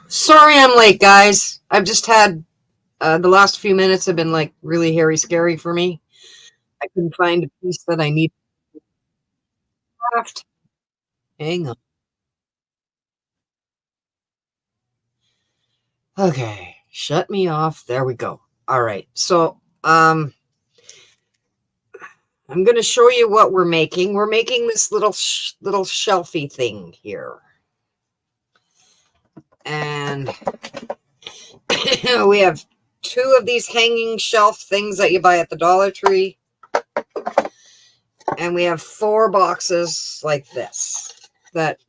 Sorry I'm late, guys. I've just had the last few minutes have been like really hairy scary for me. I couldn't find a piece that I need left. Hang on. Okay, shut me off. There we go. All right. So, I'm going to show you what we're making. We're making this little shelfie thing here. And we have 2 of these hanging shelf things that you buy at the Dollar Tree. And we have 4 boxes like this that,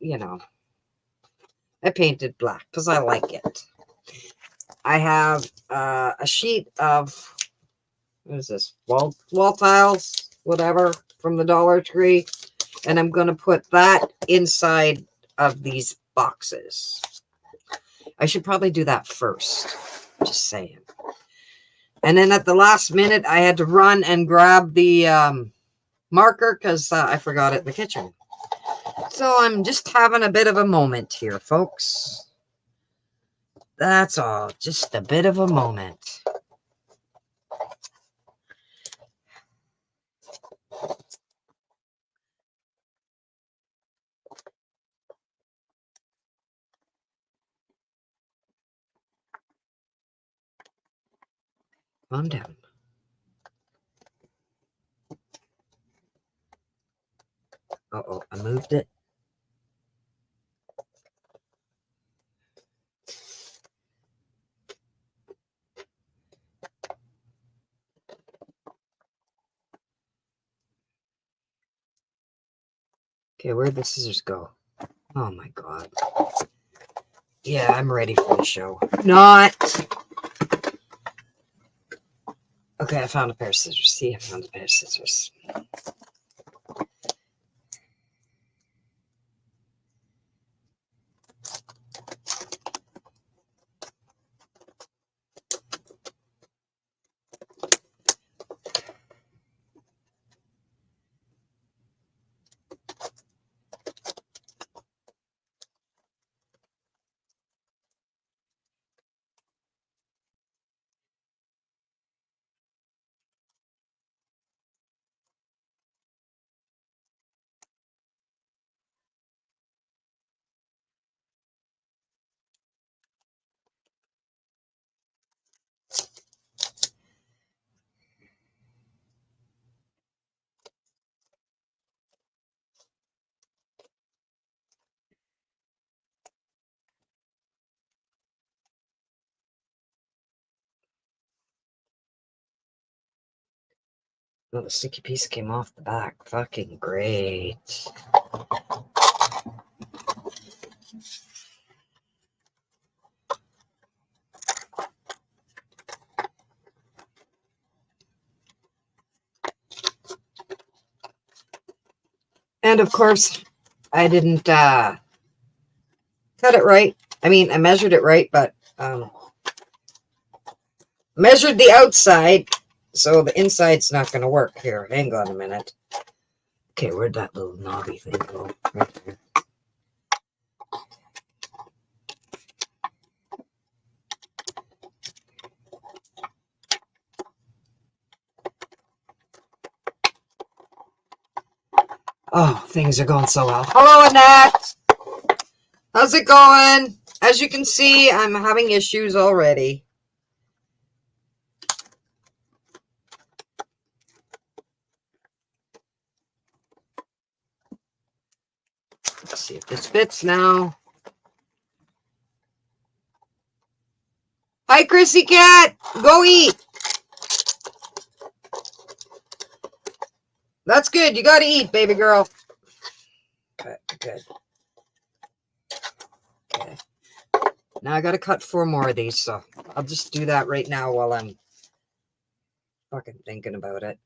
I painted black because I like it. I have a sheet of, what is this, wall tiles, whatever, from the Dollar Tree. And I'm going to put that inside of these boxes. I should probably do that first. Just saying. And then at the last minute, I had to run and grab the marker because I forgot it in the kitchen. So I'm just having a bit of a moment here, folks. That's all. Just a bit of a moment. Calm down. Uh-oh, I moved it. Okay, where'd the scissors go? Oh my god. Yeah, I'm ready for the show. Not. Okay, I found a pair of scissors. See, I found a pair of scissors. Oh, the sticky piece came off the back. Fucking great. And of course, I didn't cut it right. I mean, I measured it right, but measured the outside, so the inside's not going to work. Here, hang on a minute. Okay, where'd that little knobby thing go? Right there. Oh, things are going so well. Hello, Annette. How's it going? As you can see, I'm having issues already. Let's see if this fits now. Hi, Chrissy Cat. Go eat. That's good. You got to eat, baby girl. Okay, good. Okay. Now I got to cut 4 more of these, so I'll just do that right now while I'm fucking thinking about it.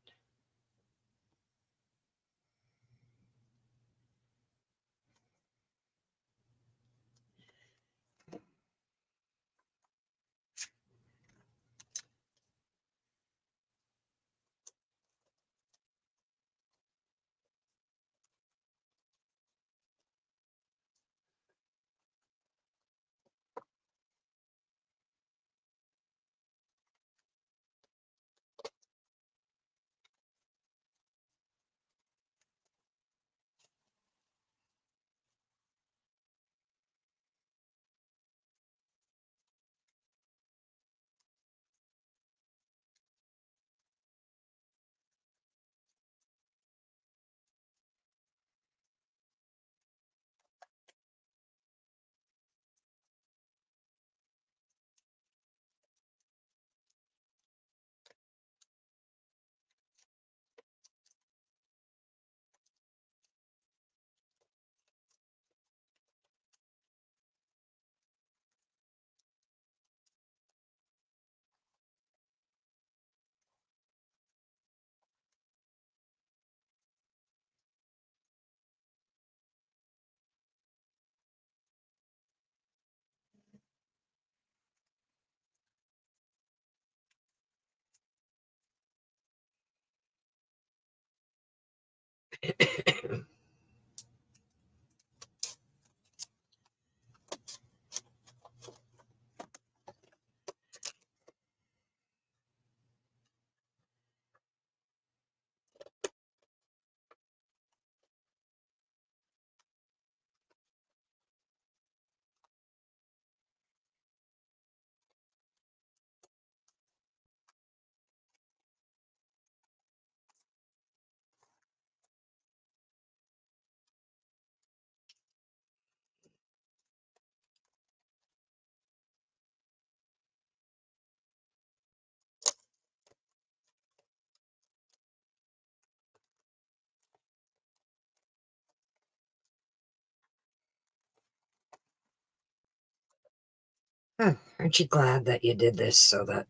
Huh, aren't you glad that you did this so that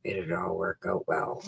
it'd all work out well?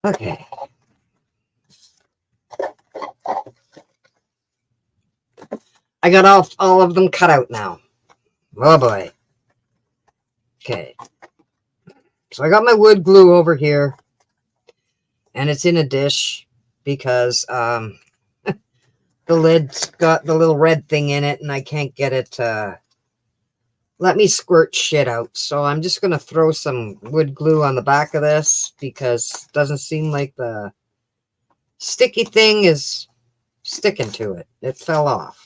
Okay. I got all of them cut out now. Oh boy. Okay. So I got my wood glue over here. And it's in a dish because the lid's got the little red thing in it and I can't get it to let me squirt shit out. So I'm just going to throw some wood glue on the back of this because it doesn't seem like the sticky thing is sticking to it. It fell off.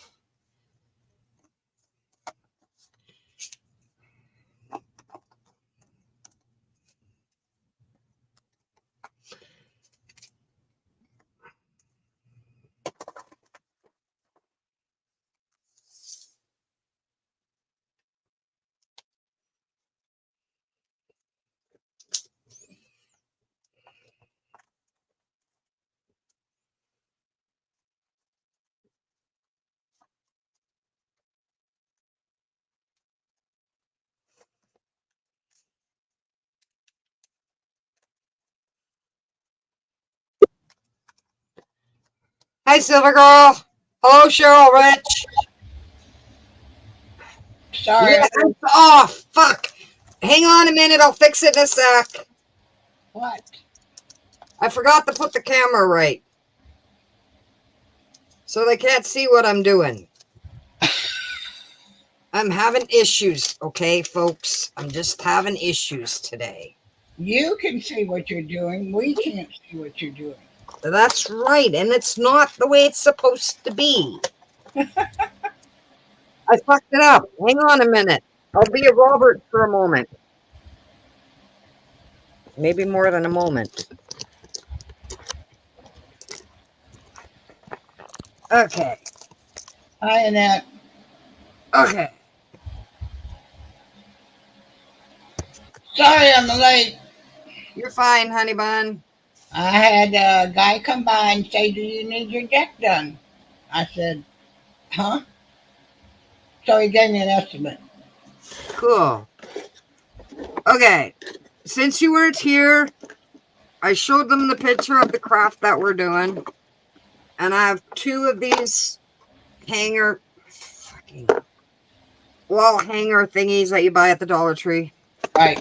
Hi, Silver Girl. Hello, Cheryl Rich. Sorry. Yeah, it's off. Fuck. Hang on a minute. I'll fix it in a sec. What? I forgot to put the camera right. So they can't see what I'm doing. I'm having issues, okay, folks? I'm just having issues today. You can see what you're doing. We can't see what you're doing. That's right, and it's not the way it's supposed to be. I fucked it up. Hang on a minute. I'll be a Robert for a moment. Maybe more than a moment. Okay. Hi, Annette. Okay. Sorry I'm late. You're fine, honey bun. I had a guy come by and say, "Do you need your deck done?" I said, "Huh?" So he gave me an estimate. Cool. Okay. Since you weren't here, I showed them the picture of the craft that we're doing. And I have 2 of these fucking wall hanger thingies that you buy at the Dollar Tree. Right.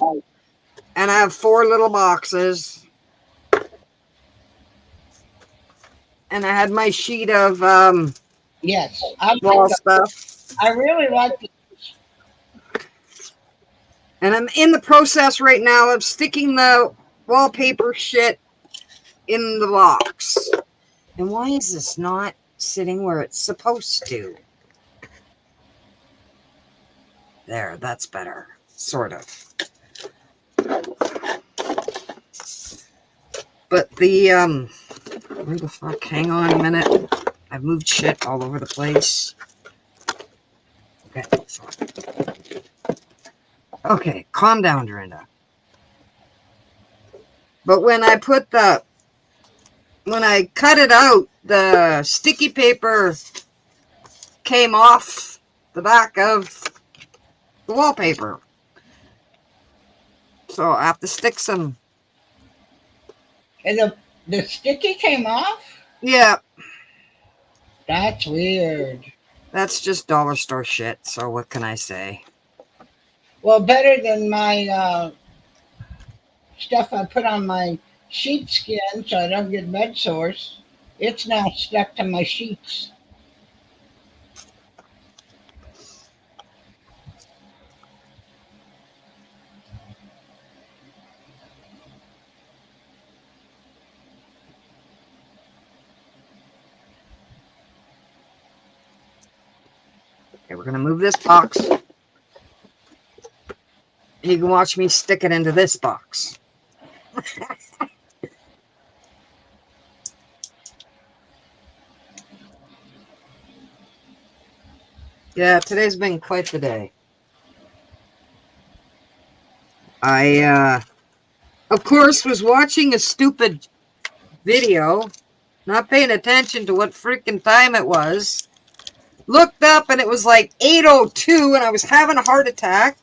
And I have 4 little boxes. And I had my sheet of Yes. I wall like them. stuff. I really like them. And I'm in the process right now of sticking the wallpaper shit in the box. And why is this not sitting where it's supposed to? There, that's better. Sort of. But the, where the fuck? Hang on a minute. I've moved shit all over the place. Okay. Okay, calm down, Dorinda. But when I cut it out, the sticky paper came off the back of the wallpaper. So I have to stick some. And the sticky came off? Yeah, That's weird. that's just dollar store shit. So what can I say? Well, better than my stuff I put on my sheepskin so I don't get bed sores. It's now stuck to my sheets. Okay, we're gonna move this box. You can watch me stick it into this box. Yeah, today's been quite the day. I, of course, was watching a stupid video, not paying attention to what freaking time it was. Looked up and it was like 8:02 and I was having a heart attack.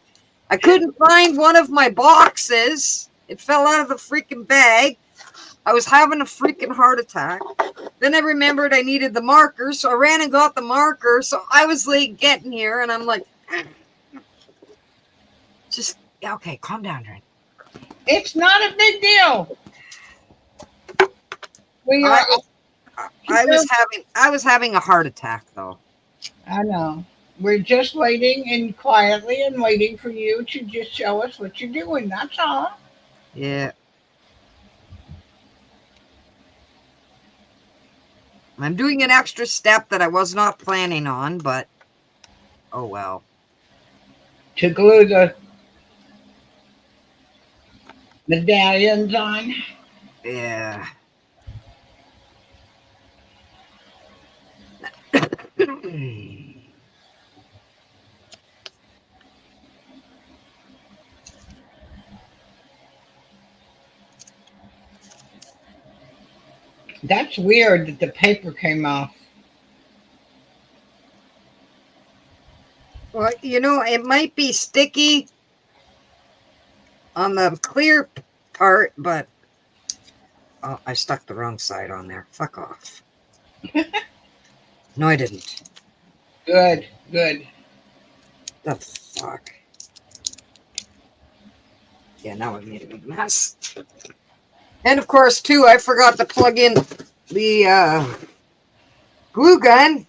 I couldn't find one of my boxes. It fell out of the freaking bag. I was having a freaking heart attack. Then I remembered I needed the marker, so I ran and got the marker. So I was late getting here, and I'm like, just, okay, calm down, Dren. It's not a big deal. We are. I was having a heart attack, though. I know. We're just waiting and quietly and waiting for you to just show us what you're doing. That's all. Yeah. I'm doing an extra step that I was not planning on, but oh well. To glue the medallions on. Yeah. That's weird that the paper came off. Well, you know, it might be sticky on the clear part, but oh, I stuck the wrong side on there. Fuck off. No, I didn't. Good, good. The fuck? Yeah, now I've made a big mess. And of course, too, I forgot to plug in the glue gun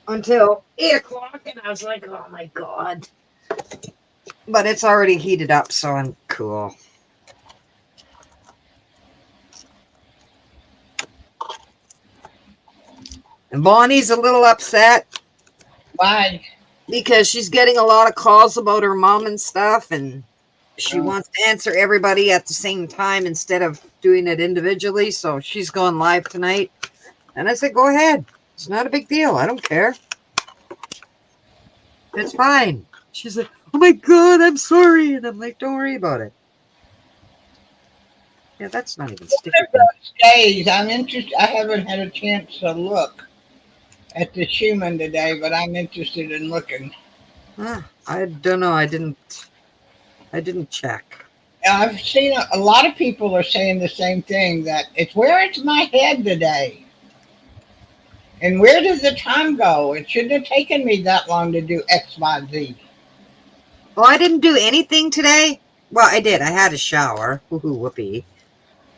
until 8 o'clock, and I was like, oh my god. But it's already heated up, so I'm cool. And Bonnie's a little upset. Why? Because she's getting a lot of calls about her mom and stuff, and she wants to answer everybody at the same time instead of doing it individually. So she's going live tonight. And I said, go ahead. It's not a big deal. I don't care. It's fine. She's like, oh my God, I'm sorry. And I'm like, don't worry about it. Yeah, that's not even sticky. One of those days, I'm interested. I haven't had a chance to look at the Schumann today, but I'm interested in looking. I don't know. I didn't check. I've seen a lot of people are saying the same thing, that it's where it's my head today. And where does the time go? It shouldn't have taken me that long to do X, Y, Z. Well, I didn't do anything today. Well, I did. I had a shower. Woohoo, whoopee.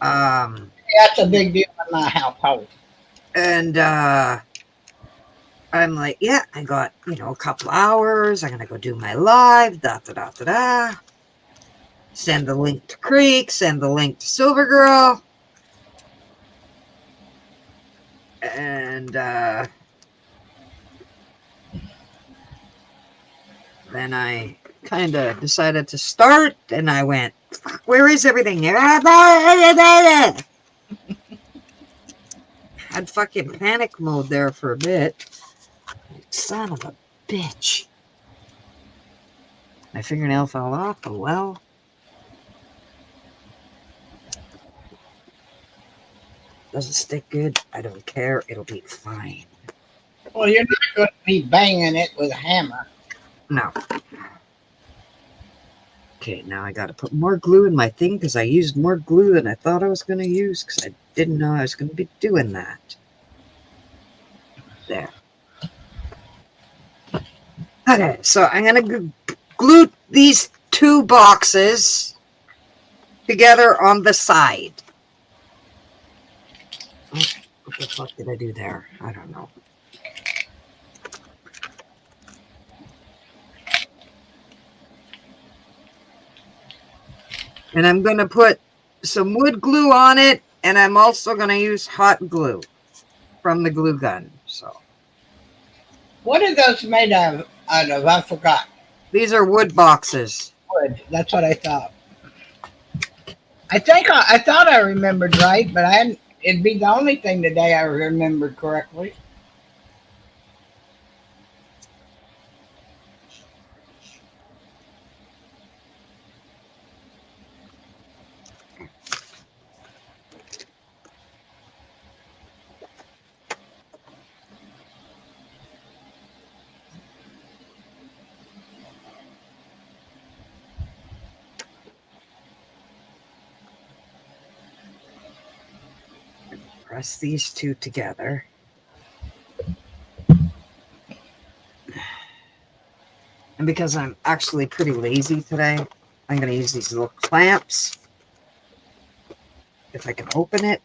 That's a big deal in my household. And I'm like, yeah, I got, a couple hours. I'm going to go do my live, da-da-da-da-da. Send the link to Creek, send the link to Silver Girl. And then I kind of decided to start, and I went, where is everything? had fucking panic mode there for a bit. Son of a bitch. My fingernail fell off. Oh well. Doesn't stick good. I don't care. It'll be fine. Well, you're not going to be banging it with a hammer. No. Okay, now I got to put more glue in my thing because I used more glue than I thought I was going to use because I didn't know I was going to be doing that. There. Okay, so I'm going to glue these two boxes together on the side. Oh, what the fuck did I do there? I don't know. And I'm going to put some wood glue on it, and I'm also going to use hot glue from the glue gun. So What are those made of? I forgot. these are wood boxes. Wood. That's what I thought. I thought I remembered right, but I hadn't. It'd be the only thing today I remembered correctly. Press these two together. And because I'm actually pretty lazy today, I'm going to use these little clamps. If I can open it.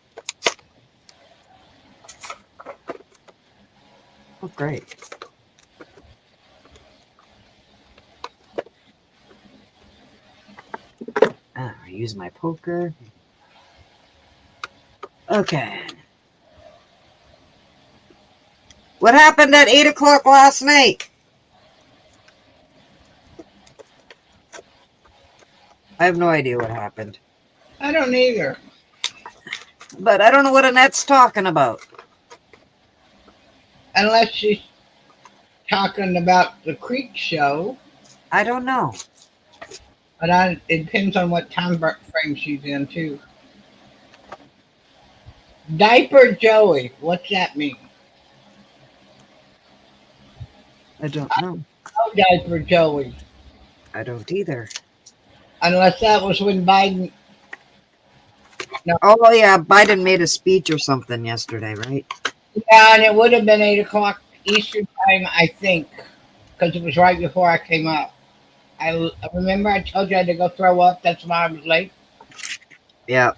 Oh, great. I use my poker. Okay. What happened at 8 o'clock last night? I have no idea what happened. I don't either. But I don't know what Annette's talking about. Unless she's talking about the Creek show. I don't know. But it depends on what time frame she's in, too. Diaper Joey. What's that mean? I don't know. Oh, Diaper Joey. I don't either. Unless that was when Biden. No. Oh, yeah. Biden made a speech or something yesterday, right? Yeah, and it would have been 8 o'clock Eastern time, I think, because it was right before I came up. I remember I told you I had to go throw up. That's why I was late. Yeah.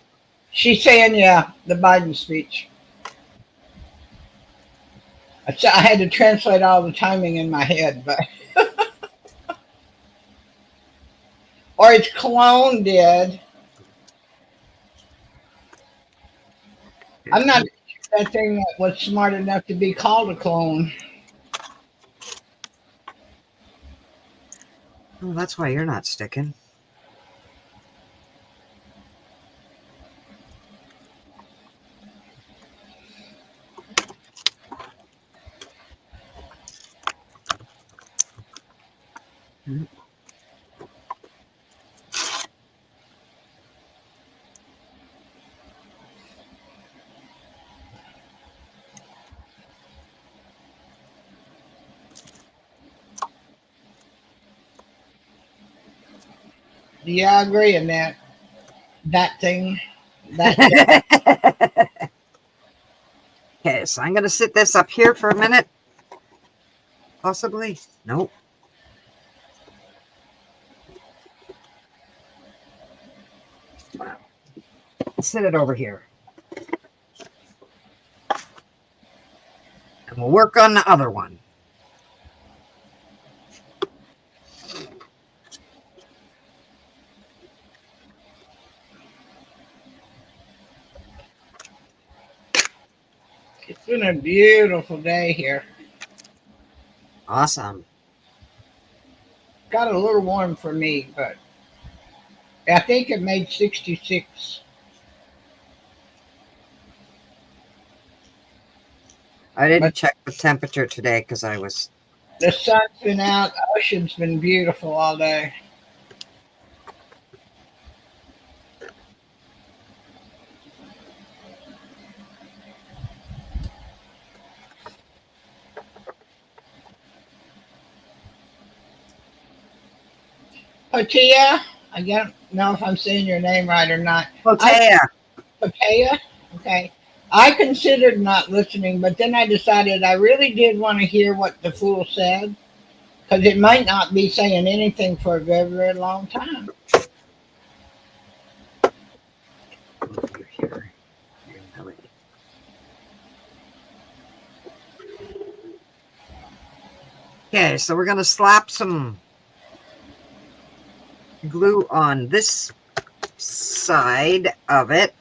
She's saying, yeah, the Biden speech. I had to translate all the timing in my head, but or its clone did. I'm not that thing that was smart enough to be called a clone. Oh, that's why you're not sticking. Yeah, I agree in that. That thing. That Okay, so I'm going to sit this up here for a minute. Possibly. Nope. Wow. Sit it over here. And we'll work on the other one. It's been a beautiful day here. Awesome. Got a little warm for me, but I think it made 66. I didn't But check the temperature today because I was. the sun's been out. The ocean's been beautiful all day. Patia, I don't know if I'm saying your name right or not. I Potea. Patia, okay. I considered not listening, but then I decided I really did want to hear what the fool said because it might not be saying anything for a very, very long time. You're here. You're Melody. Okay, so we're gonna slap some glue on this side of it.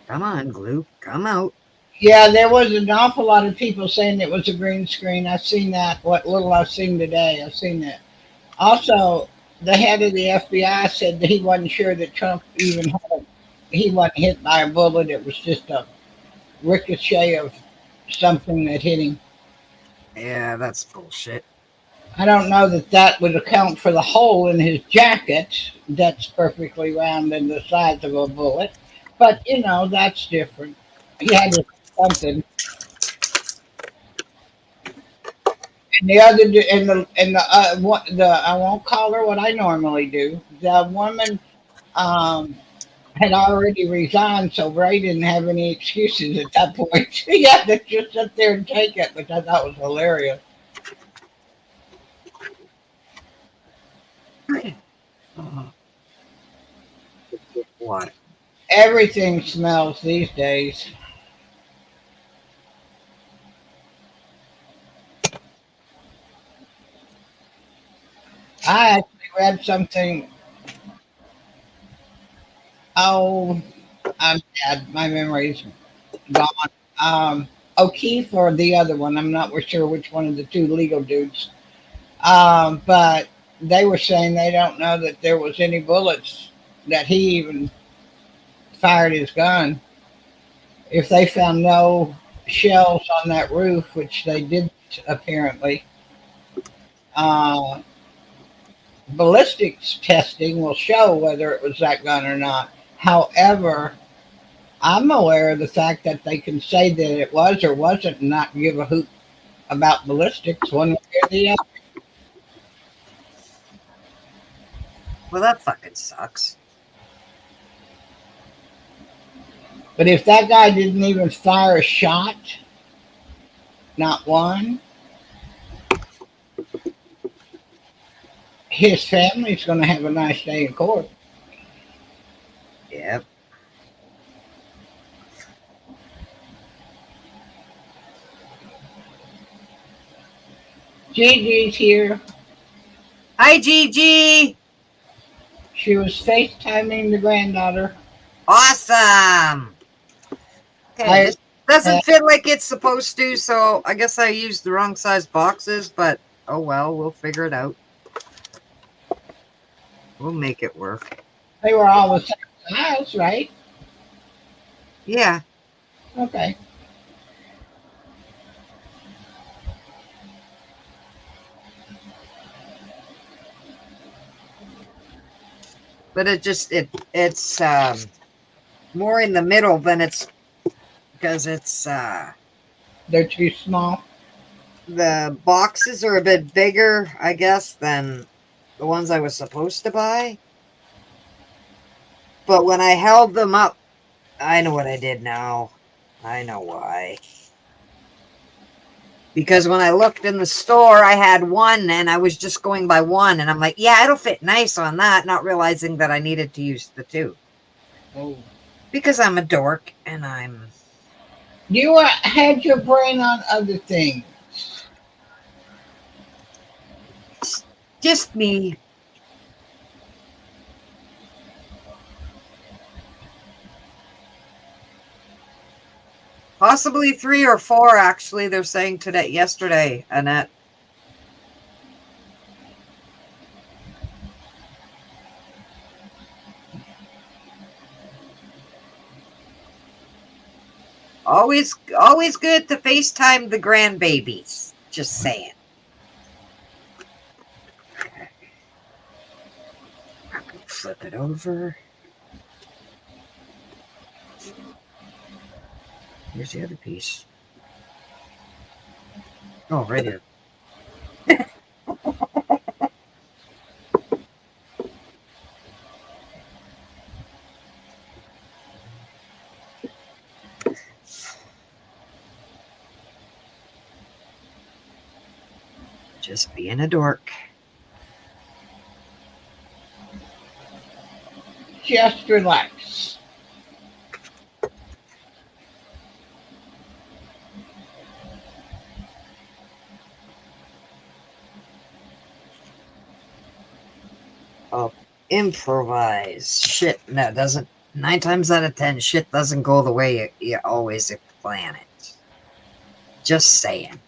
Come on, glue. Come out. Yeah, there was an awful lot of people saying it was a green screen. I've seen that. What little I've seen today, I've seen that. Also, the head of the FBI said that he wasn't sure that Trump even had he wasn't hit by a bullet. It was just a ricochet of something that hit him. Yeah, that's bullshit. I don't know that that would account for the hole in his jacket that's perfectly round and the size of a bullet. But, that's different. He had to do something. And the other, what the I won't call her what I normally do. The woman had already resigned, so Ray didn't have any excuses at that point. He had to just sit there and take it, which I thought was hilarious. Oh, what? Everything smells these days. I actually read something. Oh, I'm bad. My memory's gone. O'Keefe or the other one. I'm not sure which one of the two legal dudes. But they were saying they don't know that there was any bullets that he even fired his gun. If they found no shells on that roof, which they did apparently, uh, ballistics testing will show whether it was that gun or not. However, I'm aware of the fact that they can say that it was or wasn't and not give a hoot about ballistics one way or the other. Well, that fucking sucks. But if that guy didn't even fire a shot, not one, his family's going to have a nice day in court. Yep. Gigi's here. Hi, Gigi. She was FaceTiming the granddaughter. Awesome. Okay, I this doesn't fit like it's supposed to, so I guess I used the wrong size boxes, but oh well, we'll figure it out. We'll make it work. They were all the same size, right? Yeah. Okay. But it's more in the middle than it's because it's They're too small. the boxes are a bit bigger, I guess, than the ones I was supposed to buy. But when I held them up I know what I did now. I know why. Because when I looked in the store, I had one and I was just going by one. And I'm like, yeah, it'll fit nice on that. Not realizing that I needed to use the two. Oh. Because I'm a dork and I'm... You had your brain on other things. Just me. Possibly 3 or 4, actually, they're saying yesterday, Annette. Always good to FaceTime the grandbabies. Just saying. Okay. I'm going to flip it over. Here's the other piece. Oh, right here. Just being a dork. Just relax. Oh, improvise. Shit, no, it doesn't. 9 times out of 10, shit doesn't go the way you always plan it. Just saying.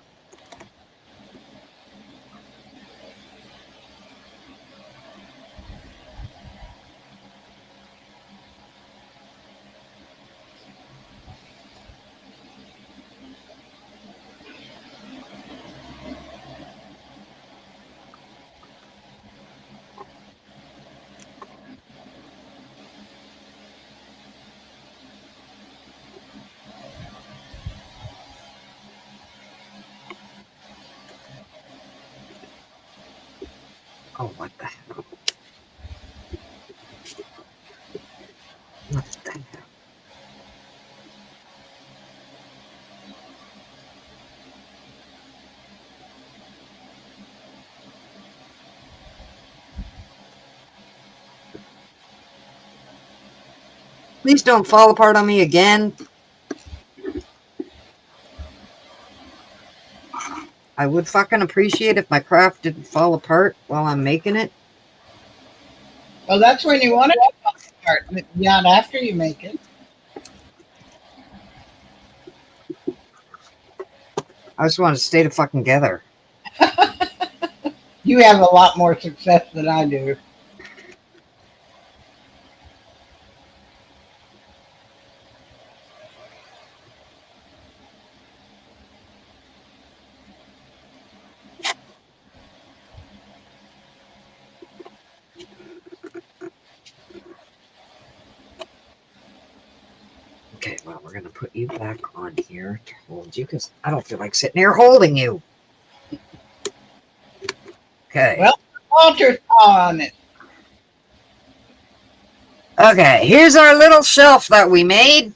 Oh, what the hell? What the hell? Please don't fall apart on me again. I would fucking appreciate if my craft didn't fall apart while I'm making it. Well, that's when you want it to fall apart, not after you make it. I just want to stay together. You have a lot more success than I do. Okay, well, we're going to put you back on here to hold you because I don't feel like sitting here holding you. Okay. Well, Walter's on it. Okay, here's our little shelf that we made.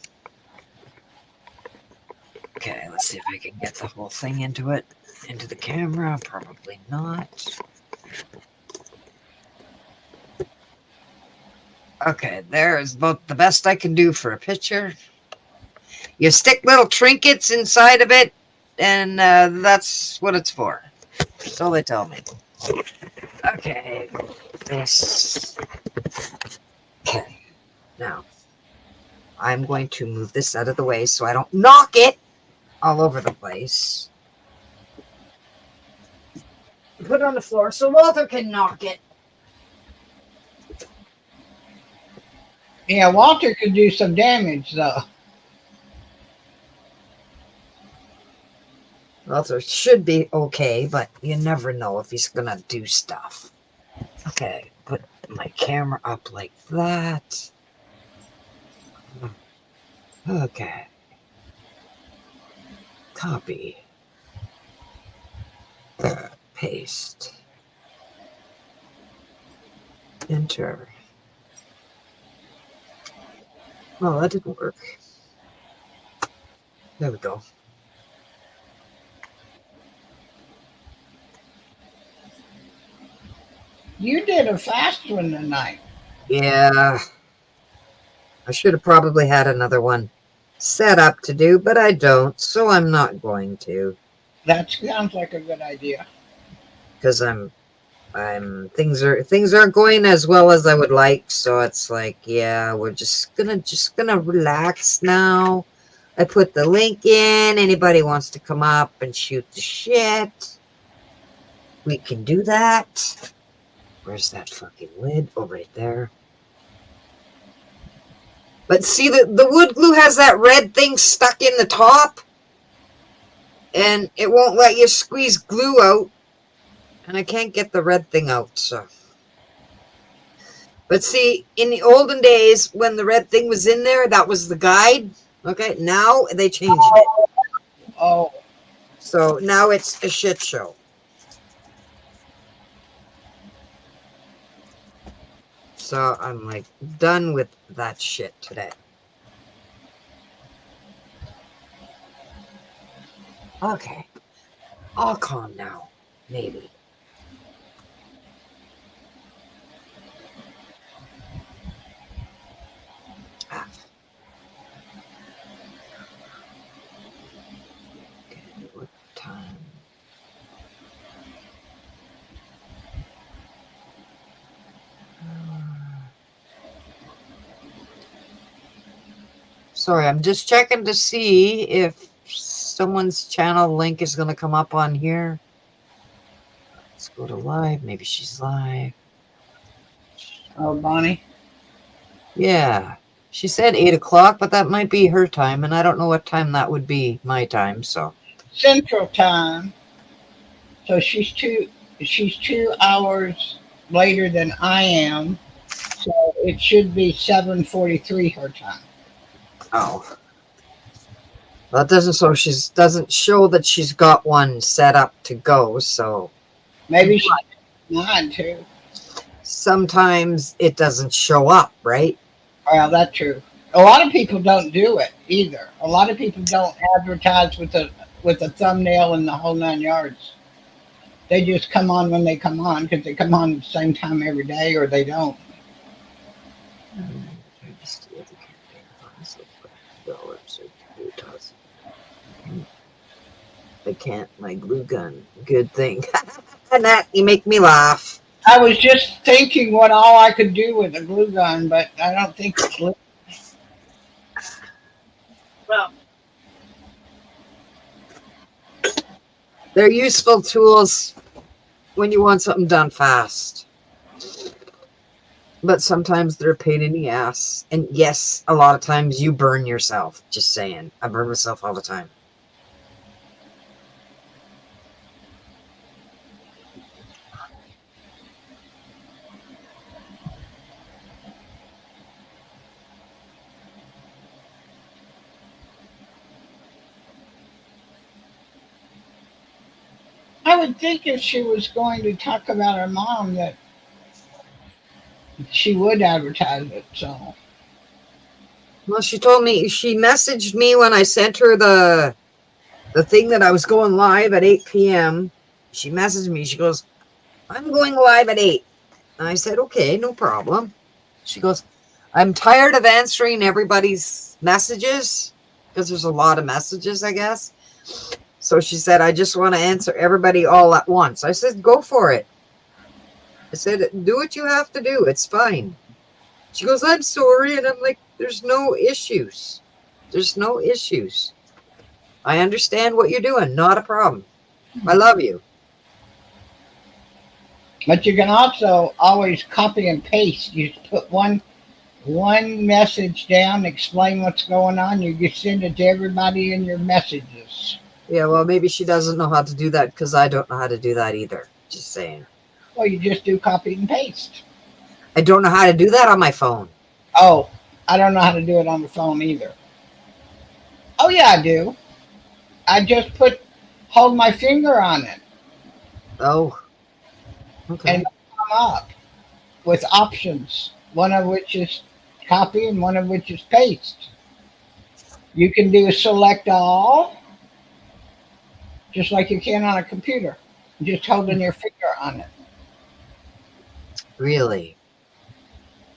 Okay, let's see if I can get the whole thing into it. Into the camera. Probably not. Okay, there is about the best I can do for a picture. You stick little trinkets inside of it, and that's what it's for. So they tell me. Okay, this. Okay, now I'm going to move this out of the way so I don't knock it all over the place. Put it on the floor so Walter can knock it. Yeah, Walter could do some damage, though. Walter should be okay, but you never know if he's gonna do stuff. Okay, put my camera up like that. Okay. Copy. Paste. Enter. Oh, that didn't work. There we go. You did a fast one tonight. Yeah. I should have probably had another one set up to do, but I don't, so I'm not going to. That sounds like a good idea. Because things aren't going as well as I would like, so it's like, yeah, we're just gonna relax now. I put the link in. Anybody wants to come up and shoot the shit, we can do that. Where's that fucking lid? Oh, right there. But see, the wood glue has that red thing stuck in the top, and it won't let you squeeze glue out, and I can't get the red thing out, so. But see, in the olden days, when the red thing was in there, that was the guide. Okay, now they changed it. Oh, So now it's a shit show. So I'm like done with that shit today. Okay, I'll calm now, maybe. Ah. Okay, what time? Sorry, I'm just checking to see if someone's channel link is going to come up on here. Let's go to live. Maybe she's live. oh, Bonnie. Yeah. She said 8 o'clock, but that might be her time, and I don't know what time that would be my time, so. Central Time. So she's 2 hours later than I am. So it should be 7:43 her time. Oh. Well, it doesn't show that she's got one set up to go, so Maybe she's 9 too. sometimes it doesn't show up, right? Well, that's true. A lot of people don't do it either. A lot of people don't advertise with a thumbnail and the whole 9 yards. They just come on when they come on because they come on at the same time every day, or they don't. I can't. My glue gun. Good thing. And that, you make me laugh. I was just thinking what all I could do with a glue gun, but I don't think it's lit. Well, they're useful tools when you want something done fast. But sometimes they're a pain in the ass. And yes, a lot of times you burn yourself. Just saying. I burn myself all the time. I would think if she was going to talk about her mom that she would advertise it. So Well, she messaged me when I sent her the thing that I was going live at 8 p.m. She messaged me. She goes, I'm going live at 8. And I said, okay, no problem. She goes, I'm tired of answering everybody's messages because there's a lot of messages, I guess. So she said, I just want to answer everybody all at once. I said, go for it. I said, do what you have to do. It's fine. She goes, I'm sorry. And I'm like, there's no issues. There's no issues. I understand what you're doing. Not a problem. I love you. but you can also always copy and paste. You just put one message down, explain what's going on. You just send it to everybody in your messages. Yeah, well, maybe she doesn't know how to do that because I don't know how to do that either. Just saying. Well, you just do copy and paste. I don't know how to do that on my phone. Oh, I don't know how to do it on the phone either. Oh yeah, I do. I just hold my finger on it Oh, okay. and come up with options. One of which is copy and one of which is paste. You can do a select all, just like you can on a computer, just holding your finger on it. Really?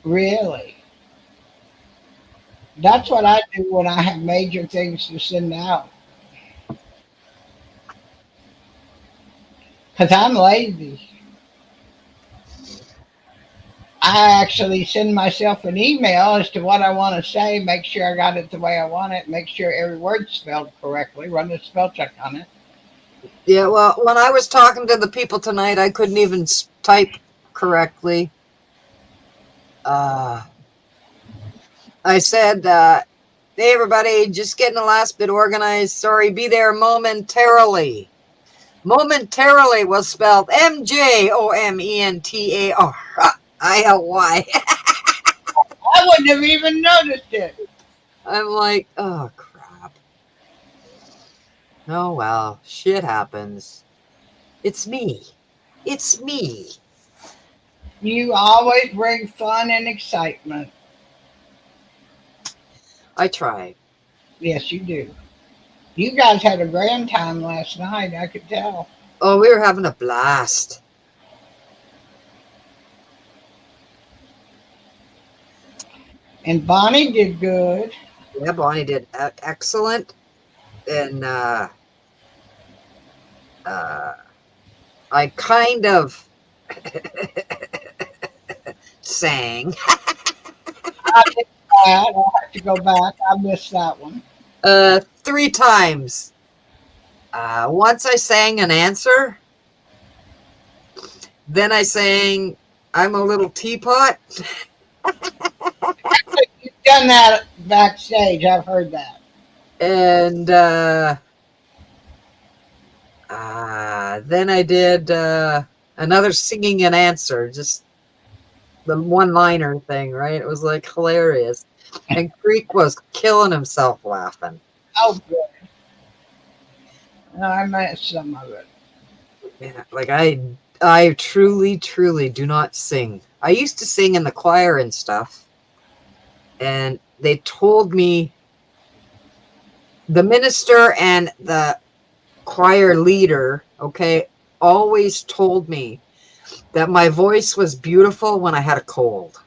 Really. That's what I do when I have major things to send out. Because I'm lazy. I actually send myself an email as to what I want to say, make sure I got it the way I want it, make sure every word's spelled correctly, run a spell check on it. Yeah, well, when I was talking to the people tonight, I couldn't even type correctly. I said, hey, everybody, just getting the last bit organized. Sorry, be there momentarily. Momentarily was spelled MJOMENTARILY. I wouldn't have even noticed it. I'm like, oh, crap. Oh, well, shit happens. It's me. It's me. You always bring fun and excitement. I try. Yes, you do. You guys had a grand time last night, I could tell. Oh, we were having a blast. And Bonnie did good. Yeah, Bonnie did excellent. And I kind of sang I did that. I'll have to go back. I missed that one. 3 times. Once I sang an answer. Then I sang I'm a Little Teapot. You've done that backstage. I've heard that. And then I did another singing and answer, just the one-liner thing, right? It was like hilarious. And Creek was killing himself laughing. Oh, good. No, I missed some of it. Yeah, like I truly do not sing. I used to sing in the choir and stuff. And they told me, the minister and the choir leader, okay, always told me that my voice was beautiful when I had a cold.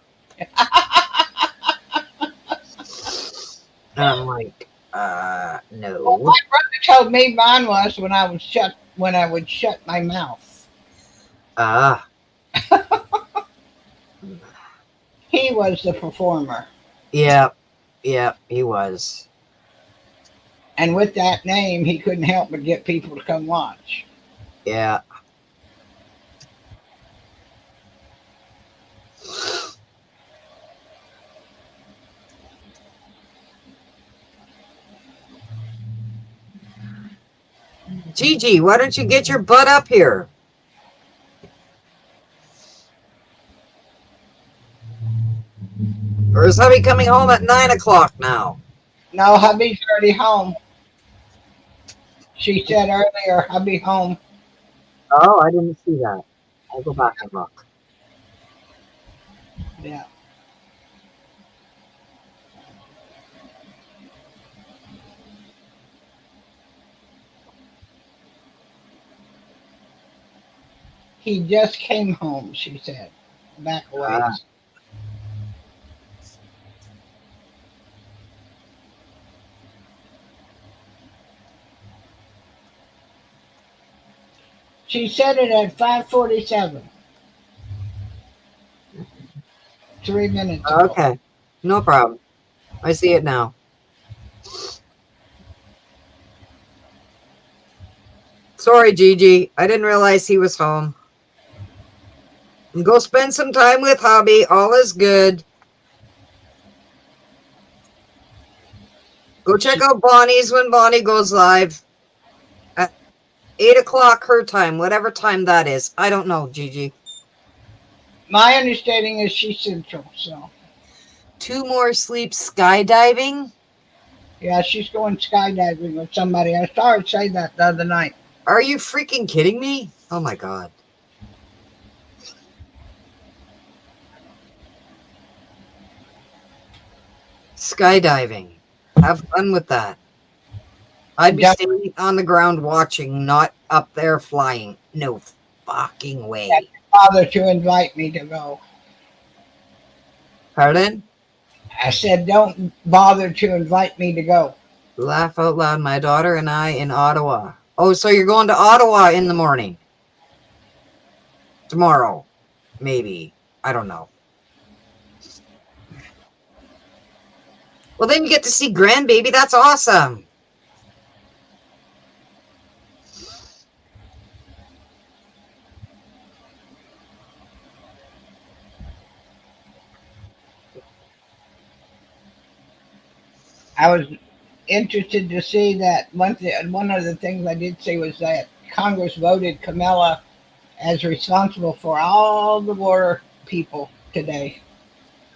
And I'm like, Well, no. my brother told me mine was when I would shut my mouth. He was the performer. Yeah, he was. And with that name, he couldn't help but get people to come watch. Yeah. Gigi, why don't you get your butt up here? Or is hubby coming home at 9 o'clock now? No, hubby's already home. She said earlier, hubby home. Oh, I didn't see that. I'll go back and look. Yeah. He just came home, she said. Back away. She said it at 5:47. 3 minutes ago. Okay, no problem. I see it now. Sorry, Gigi. I didn't realize he was home. Go spend some time with hubby. All is good. Go check out Bonnie's when Bonnie goes live. At 8 o'clock her time, whatever time that is. I don't know, Gigi. My understanding is she's central, so. 2 more sleeps skydiving? Yeah, she's going skydiving with somebody. I saw her say that the other night. Are you freaking kidding me? Oh my God. Skydiving. Have fun with that. I'd be Don't staying on the ground watching, not up there flying. No fucking way. bother to invite me to go. Pardon? I said, don't bother to invite me to go. Laugh out loud. My daughter and I in Ottawa. Oh, so you're going to Ottawa in the morning? Tomorrow, maybe. I don't know. Well, then you get to see grandbaby. That's awesome. I was interested to see that one of the things I did see was that Congress voted Kamala as responsible for all the water people today.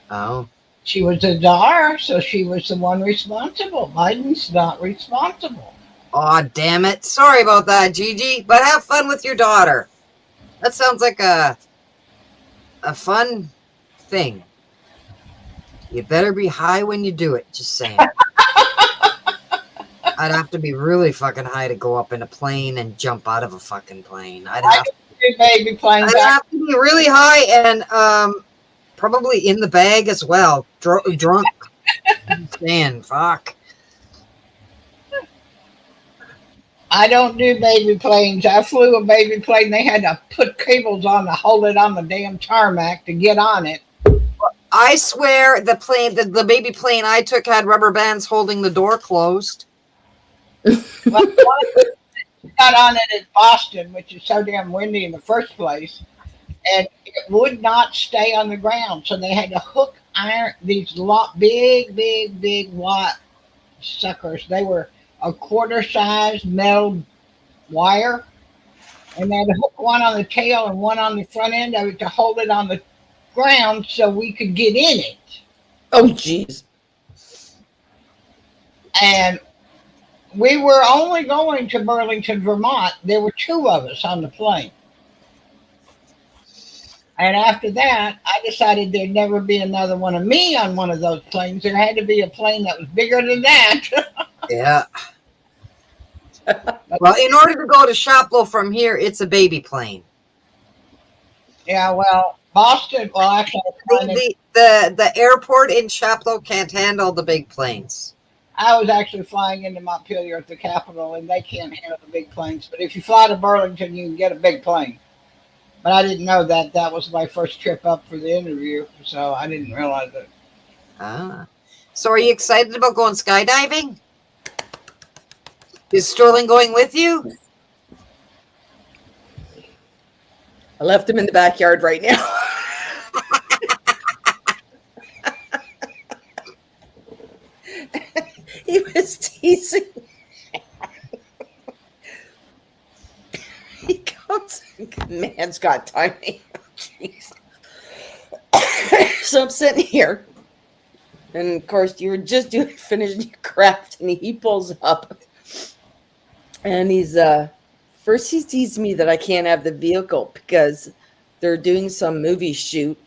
Oh. She was a czar, so she was the one responsible. Biden's not responsible. Aw, damn it. Sorry about that, Gigi. But have fun with your daughter. That sounds like a fun thing. You better be high when you do it. Just saying. I'd have to be really fucking high to go up in a plane and jump out of a fucking plane. I'd have Baby playing I'd back. have to be really high and probably in the bag as well. Drunk. Man, fuck. I don't do baby planes. I flew a baby plane. They had to put cables on to hold it on the damn tarmac to get on it. I swear the plane, the baby plane I took had rubber bands holding the door closed. Well, got on it in Boston, which is so damn windy in the first place, and it would not stay on the ground. So they had to hook these big watt suckers. They were a quarter size metal wire, and they had to hook one on the tail and one on the front end of it to hold it on the ground so we could get in it. Oh, jeez. And we were only going to Burlington, Vermont. There were two of us on the plane. And after that, I decided there'd never be another one of me on one of those planes. There had to be a plane that was bigger than that. Yeah. Well, in order to go to Shaplo from here, it's a baby plane. Yeah, well, Boston, well, actually, The airport in Shaplo can't handle the big planes. I was actually flying into Montpelier at the Capitol, and they can't handle the big planes. But if you fly to Burlington, you can get a big plane. But I didn't know that. That was my first trip up for the interview, so I didn't realize it. Ah. So are you excited about going skydiving? Is Sterling going with you? I left him in the backyard right now. He was teasing. He comes, man's got timing. Jeez. So I'm sitting here, and of course you were just finishing your craft, and he pulls up, and he's first he teased me that I can't have the vehicle because they're doing some movie shoot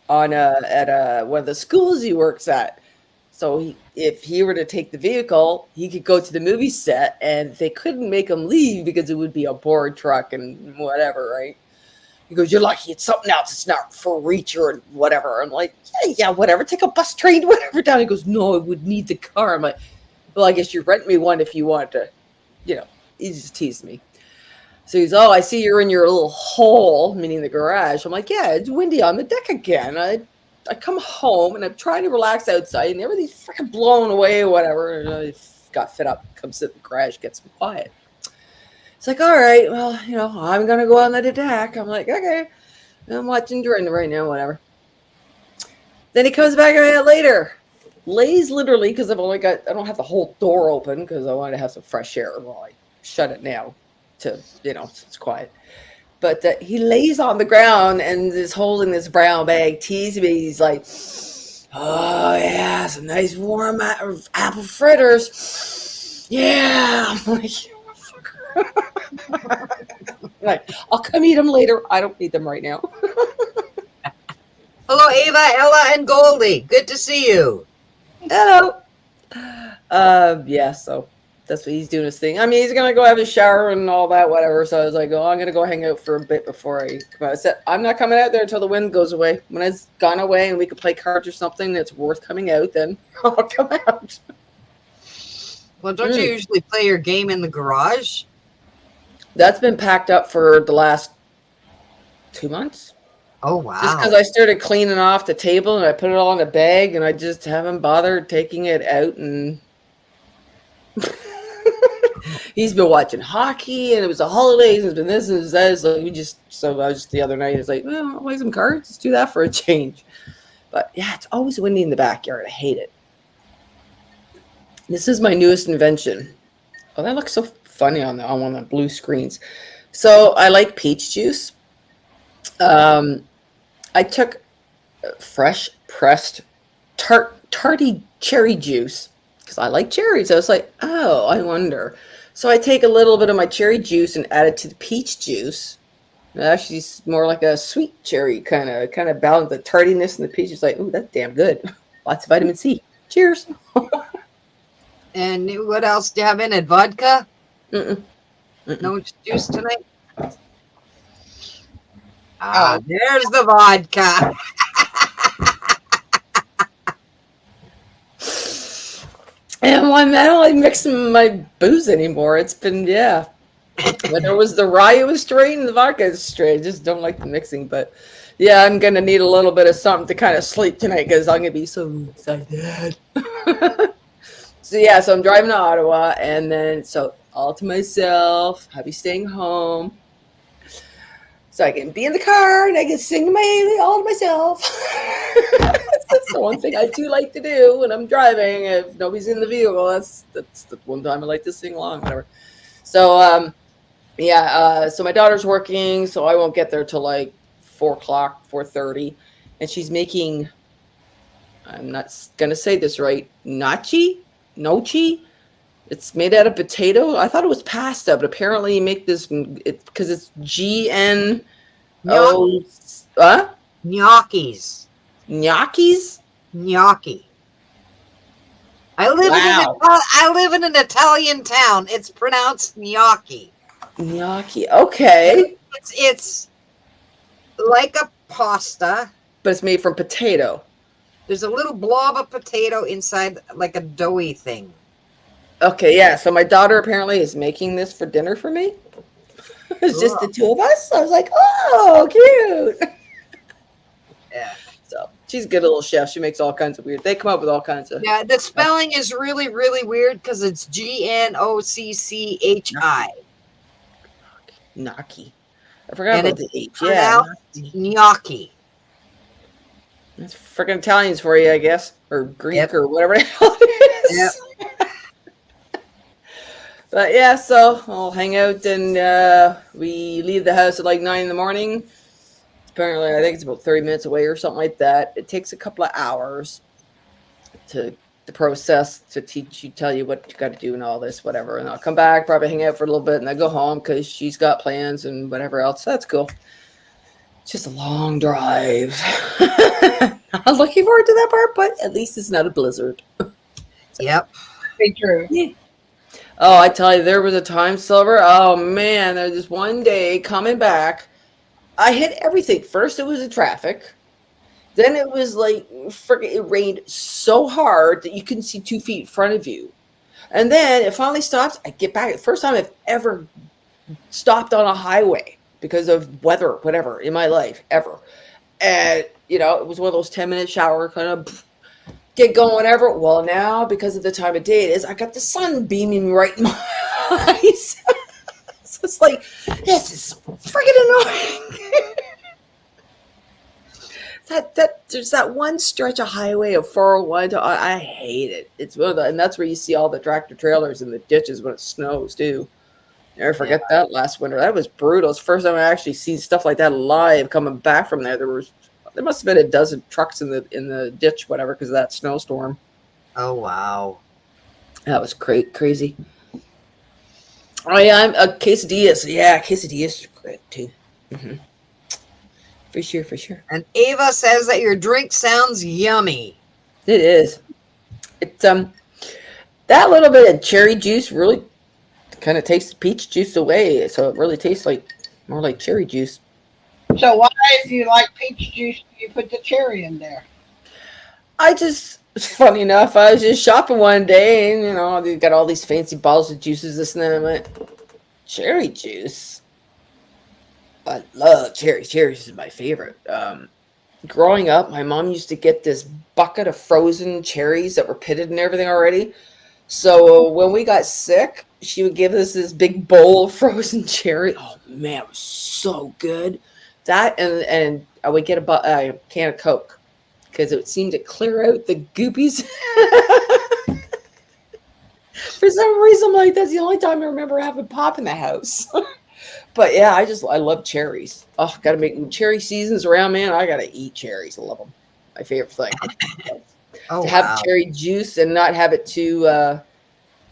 on at one of the schools he works at. So if he were to take the vehicle, he could go to the movie set, and they couldn't make him leave because it would be a board truck and whatever, right? He goes, "You're lucky it's something else. It's not for reach or whatever." I'm like, yeah, whatever. Take a bus, train, whatever down. He goes, "No, it would need the car." I'm like, "Well, I guess you rent me one if you want to." You know, he just teased me. So he's, "Oh, I see you're in your little hole," meaning the garage. I'm like, "Yeah, it's windy on the deck again. I come home and I'm trying to relax outside and everything's freaking blown away or whatever." And I got fed up, come sit in the garage, get some quiet. It's like, all right, well, I'm going to go on the deck. I'm like, okay, I'm watching Jordan right now, whatever. Then he comes back a minute later, lays literally, because I don't have the whole door open because I wanted to have some fresh air. Well, I shut it now to, so it's quiet. But he lays on the ground and is holding this brown bag, teasing me. He's like, "Oh, yeah, some nice warm apple fritters. Yeah." I'm like, like, "I'll come eat them later. I don't need them right now." Hello, Ava, Ella, and Goldie. Good to see you. Hello. Yeah, so that's what he's doing his thing. I mean, he's gonna go have a shower and all that, whatever. So I was like, oh, I'm gonna go hang out for a bit before I come out. I said, I'm not coming out there until the wind goes away. When it's gone away and we can play cards or something that's worth coming out, then I'll come out. Well, don't you usually play your game in the garage? That's been packed up for the last 2 months. Oh, wow. Just because I started cleaning off the table and I put it all in a bag and I just haven't bothered taking it out. And he's been watching hockey and it was the holidays and it's been this and that. So I was just the other night, it's like, well, I'll play some cards. Let's do that for a change. But yeah, it's always windy in the backyard. I hate it. This is my newest invention. Oh, that looks so funny on one of the blue screens. So I like peach juice. I took fresh pressed tarty cherry juice because I like cherries. I was like, oh, I wonder. So I take a little bit of my cherry juice and add it to the peach juice. It actually is more like a sweet cherry kind of balance. The tardiness and the peach is like, ooh, that's damn good. Lots of vitamin C. Cheers. And what else do you have in it? Vodka? Mm-mm. No juice tonight? Ah, there's the vodka. And I don't like mixing my booze anymore. It's been, yeah. When it was the rye, it was straight, and the vodka is straight. I just don't like the mixing. But yeah, I'm going to need a little bit of something to kind of sleep tonight because I'm going to be so excited. So I'm driving to Ottawa, and then all to myself, I'll be staying home. So I can be in the car and I can sing all to myself. That's the one thing I do like to do when I'm driving. If nobody's in the vehicle, that's the one time I like to sing along, whatever. So so my daughter's working, so I won't get there till like 4:00, 4:30, and she's making. I'm not gonna say this right. Nochi. It's made out of potato. I thought it was pasta, but apparently you make this because it's GNO. Gnocchis. Gnocchis? Gnocchi. I live in an Italian town. It's pronounced gnocchi. Gnocchi. Okay. It's like a pasta. But it's made from potato. There's a little blob of potato inside, like a doughy thing. Okay, yeah. So my daughter apparently is making this for dinner for me. It's just the two of us. I was like, oh, cute. Yeah. So she's a good little chef. She makes all kinds of weird. They come up with all kinds of. Yeah, the spelling is really, really weird because it's Gnocchi. Gnocchi. I forgot And about the it's H. Yeah. gnocchi. That's freaking Italians for you, I guess, or Greek Yep. or whatever the hell it is. But yeah, so I'll hang out and we leave the house at like 9 a.m. Apparently, I think it's about 30 minutes away or something like that. It takes a couple of hours to process, to tell you what you got to do and all this, whatever. And I'll come back, probably hang out for a little bit, and then go home because she's got plans and whatever else. That's cool. It's just a long drive. I'm looking forward to that part, but at least it's not a blizzard. Yep. Be true. Oh, I tell you, there was a time, Silver. Oh, man, there was this one day coming back. I hit everything. First, it was the traffic. Then it was like, it rained so hard that you couldn't see 2 feet in front of you. And then it finally stops. I get back. The first time I've ever stopped on a highway because of weather, whatever, in my life, ever. And, it was one of those 10-minute shower kind of get going, whatever. Well, now, because of the time of day it is, I got the sun beaming right in my eyes. So it's like, this is so freaking annoying. There's that one stretch of highway of 401. I hate it. It's one of and that's where you see all the tractor trailers in the ditches when it snows too. Never forget that last winter. That was brutal. It's the first time I actually seen stuff like that live coming back from there. There must have been a dozen trucks in the ditch, whatever, because of that snowstorm. Oh, wow. That was crazy. Oh, yeah, I'm a quesadillas. Yeah, quesadillas are great, too. Mm-hmm. For sure. And Ava says that your drink sounds yummy. It is. It's that little bit of cherry juice really kind of takes the peach juice away, so it really tastes like more like cherry juice. So why, if you like peach juice, do you put the cherry in there? Funny enough, I was just shopping one day, and they got all these fancy bottles of juices, this and that. I went, cherry juice. I love cherries. Cherries is my favorite. Growing up, my mom used to get this bucket of frozen cherries that were pitted and everything already. So when we got sick, she would give us this big bowl of frozen cherry. Oh man, it was so good. That and I would get a can of Coke because it would seem to clear out the goopies. For some reason, like that's the only time I remember having pop in the house. But yeah, I love cherries. Oh, gotta make cherry seasons around, man. I gotta eat cherries. I love them. My favorite thing. To have cherry juice and not have it too,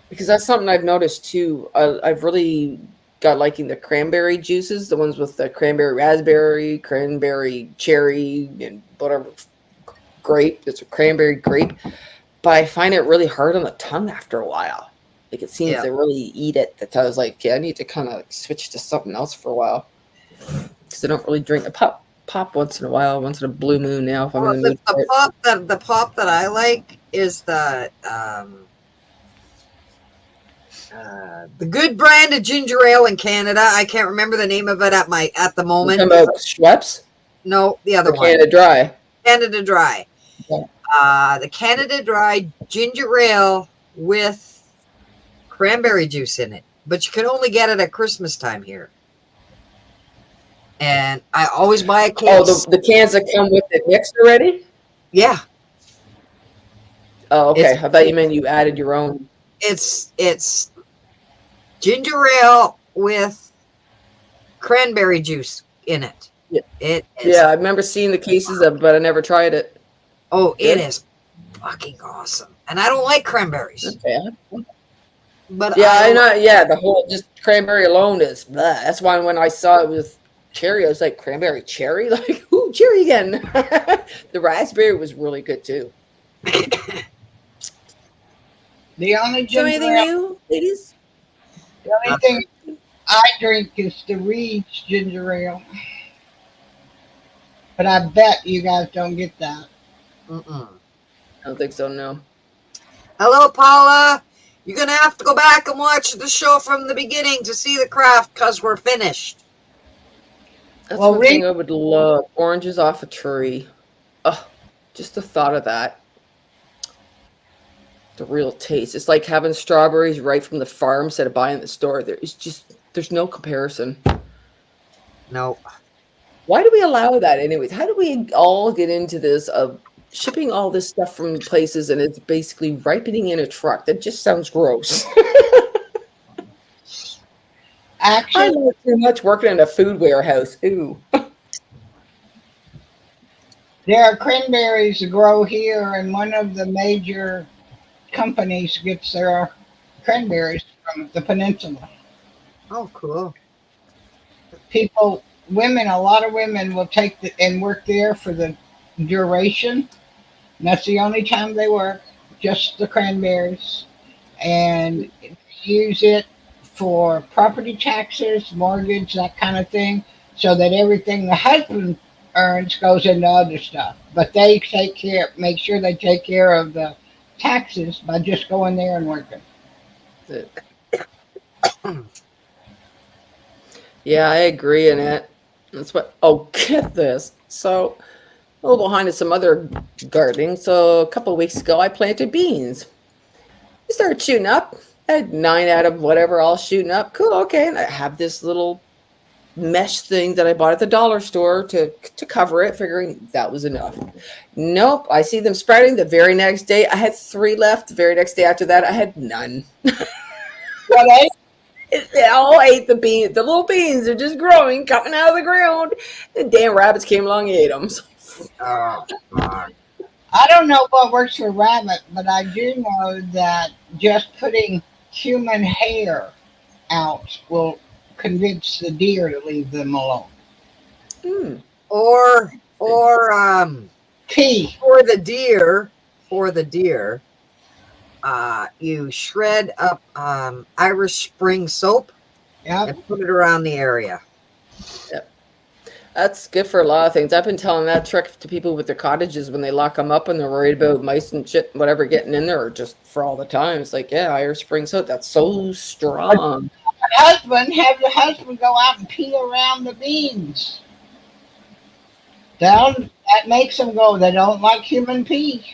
because that's something I've noticed too. I've really got liking the cranberry juices, the ones with the cranberry raspberry, cranberry cherry, and whatever grape. It's a cranberry grape, but I find it really hard on the tongue after a while. Like it seems to really eat it. That I was like, yeah, I need to kind of switch to something else for a while because I don't really drink a pop once in a while, once in a blue moon. Now, if I'm in the mood for it. The pop that I like is the good brand of ginger ale in Canada. I can't remember the name of it at the moment. You talking about Schweppes? No, the other one. Canada Dry. Canada Dry. Yeah. The Canada Dry ginger ale with cranberry juice in it, but you can only get it at Christmas time here. And I always buy a case. Oh, the cans that come with it mixed already? Yeah. Oh, okay. I thought you meant you added your own. It's ginger ale with cranberry juice in it. Yeah. It is. Yeah, I remember seeing the cases of it, but I never tried it. Oh, it is fucking awesome. And I don't like cranberries. Okay. But yeah, I know. Yeah, the whole just cranberry alone is blah. That's why when I saw it with cherry, I was like, cranberry cherry? Like, ooh, cherry again. The raspberry was really good too. The only So ginger anything ale, new, ladies? the only thing I drink is the Reed's ginger ale. But I bet you guys don't get that. Mm-mm. I don't think so, no. Hello, Paula. You're going to have to go back and watch the show from the beginning to see the craft because we're finished. That's one thing I would love. Oranges off a tree. Oh, just the thought of that. The real taste. It's like having strawberries right from the farm instead of buying at the store. There's no comparison. No. Why do we allow that anyways? How do we all get into this of shipping all this stuff from places and it's basically ripening in a truck? That just sounds gross. Actually, I know too much working in a food warehouse. Ooh. there are cranberries that grow here, and one of the major companies gets their cranberries from the peninsula. Oh, cool. A lot of women will take and work there for the duration. And that's the only time they work, just the cranberries. And use it for property taxes, mortgage, that kind of thing, so that everything the husband earns goes into other stuff. But they make sure they take care of the taxes by just going there and working. Yeah, I agree in it. That's what. Oh, get this. So, a little behind in some other gardening. So, a couple of weeks ago, I planted beans. They started shooting up. I had 9 out of whatever all shooting up. Cool, okay. And I have this little mesh thing that I bought at the dollar store to cover it, figuring that was enough. Nope. I see them sprouting the very next day. I had 3 left. The very next day after that, I had none. What? They all ate the beans. The little beans are just growing, coming out of the ground. The damn rabbits came along and ate them. Oh, God. I don't know what works for rabbit, but I do know that just putting human hair out will convince the deer to leave them alone. Or Key. for the deer, you shred up Irish Spring soap Yeah. and put it around the area. That's good for a lot of things. I've been telling that trick to people with their cottages when they lock them up and they're worried about mice and shit, whatever getting in there, or just for all the time. It's like, yeah, Irish Spring soap. That's so strong. Have the husband go out and pee around the beans. That makes them go. They don't like human pee,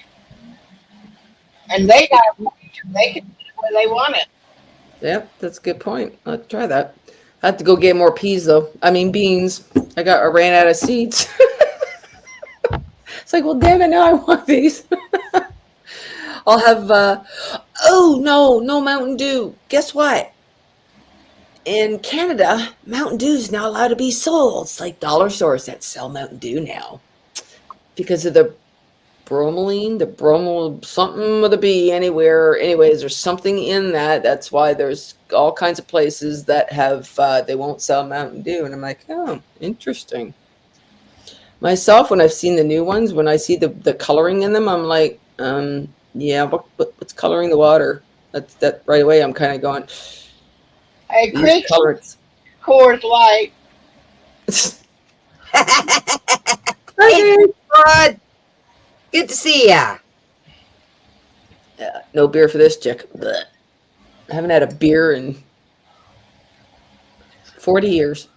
and they can pee where they want it. Yep, that's a good point. I'll try that. I have to go get more peas though. I mean beans. I ran out of seeds. It's like, well, damn it, now I want these. I'll have. Oh no Mountain Dew. Guess what? In Canada, Mountain Dew is not allowed to be sold. It's like dollar stores that sell Mountain Dew now because of the bromelain, the bromo something with a B anywhere. Anyways, there's something in that. That's why there's all kinds of places that have they won't sell Mountain Dew, and I'm like, oh, interesting. Myself, when I've seen the new ones, when I see the coloring in them, I'm like, yeah, what's coloring the water? That right away. I'm kind of going. Hey, These Chris, colors. Coors Light. Hey, bud. Good to see ya. Yeah, no beer for this chick. Blech. I haven't had a beer in 40 years.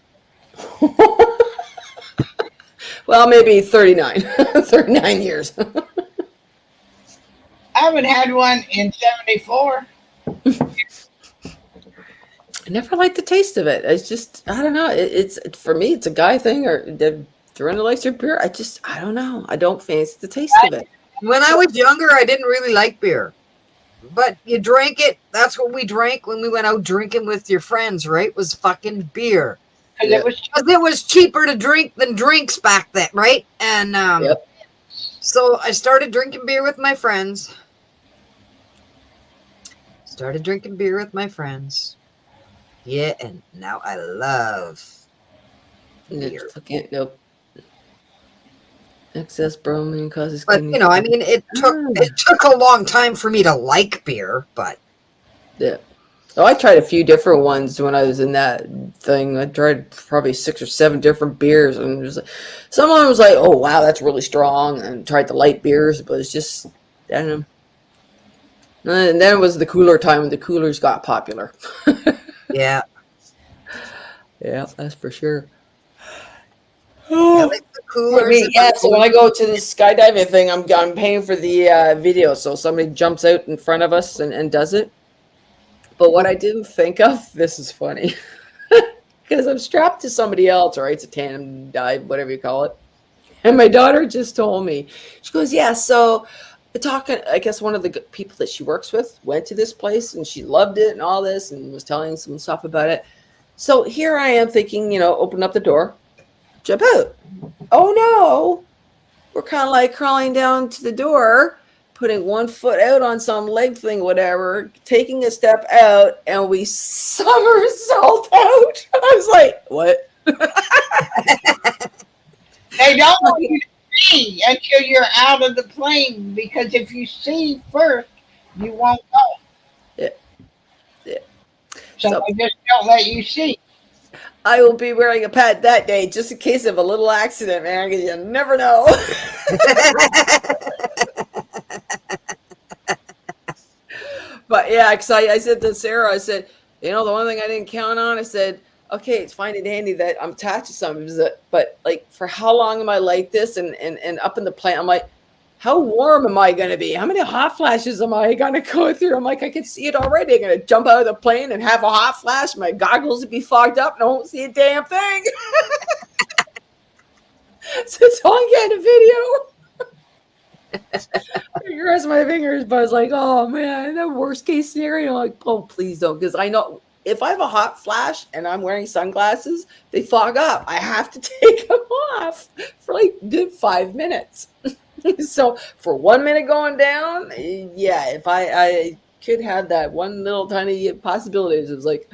Well, maybe 39. 39 years. I haven't had one in 74. I never liked the taste of it. It's just, I don't know. It's for me, it's a guy thing, or Dorinda likes her beer. I don't know. I don't fancy the taste of it. When I was younger, I didn't really like beer, but you drank it. That's what we drank when we went out drinking with your friends, right? Was fucking beer. Because Yeah. It was cheaper to drink than drinks back then, right? And Yep. so I started drinking beer with my friends. Yeah, and now I love beer. Nope. Excess bromine causes But kidney you know, I mean, it took a long time for me to like beer, but Yeah. Oh, I tried a few different ones when I was in that thing. I tried probably 6 or 7 different beers, and just someone was like, "Oh, wow, that's really strong," and tried the light beers, but it's just, I don't know. And then it was the cooler time when the coolers got popular. yeah. Yeah, that's for sure. I like the coolers. So when I go to the skydiving thing, I'm paying for the video, so somebody jumps out in front of us and does it. But what I didn't think of, this is funny, because I'm strapped to somebody else, right? It's a tandem dive, whatever you call it. And my daughter just told me, she goes, yeah, so I guess one of the people that she works with went to this place and she loved it and all this and was telling some stuff about it. So here I am thinking, open up the door, jump out. Oh no, we're kind of like crawling down to the door, putting one foot out on some leg thing, whatever, taking a step out, and we somersault out. I was like, what? They don't want you to see until you're out of the plane, because if you see first, you won't go. Yeah. So So- they just don't let you see. I will be wearing a pad that day just in case of a little accident, man, because you never know. But yeah, because I said to Sarah, I said, the one thing I didn't count on, I said, okay, it's fine and dandy that I'm attached to something, but like, for how long am I like this? And up in the plane, I'm like, how warm am I going to be? How many hot flashes am I going to go through? I'm like, I can see it already. I'm going to jump out of the plane and have a hot flash. My goggles would be fogged up and I won't see a damn thing. So it's all getting a video. I crossed my fingers, but I was like, oh man, the worst case scenario. I'm like, oh, please don't. Because I know if I have a hot flash and I'm wearing sunglasses, they fog up. I have to take them off for like good 5 minutes. So for 1 minute going down, yeah, if I could have that one little tiny possibility, it's like,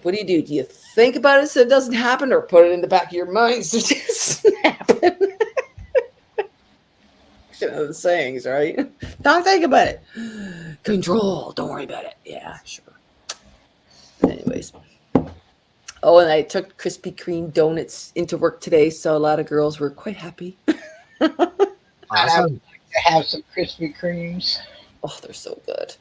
what do? Do you think about it so it doesn't happen, or put it in the back of your mind so it doesn't happen? action of the sayings, right? Don't think about it. Control. Don't worry about it. Yeah, sure. Anyways. Oh, and I took Krispy Kreme donuts into work today, so a lot of girls were quite happy. Awesome. To have some Krispy Kremes. Oh, they're so good.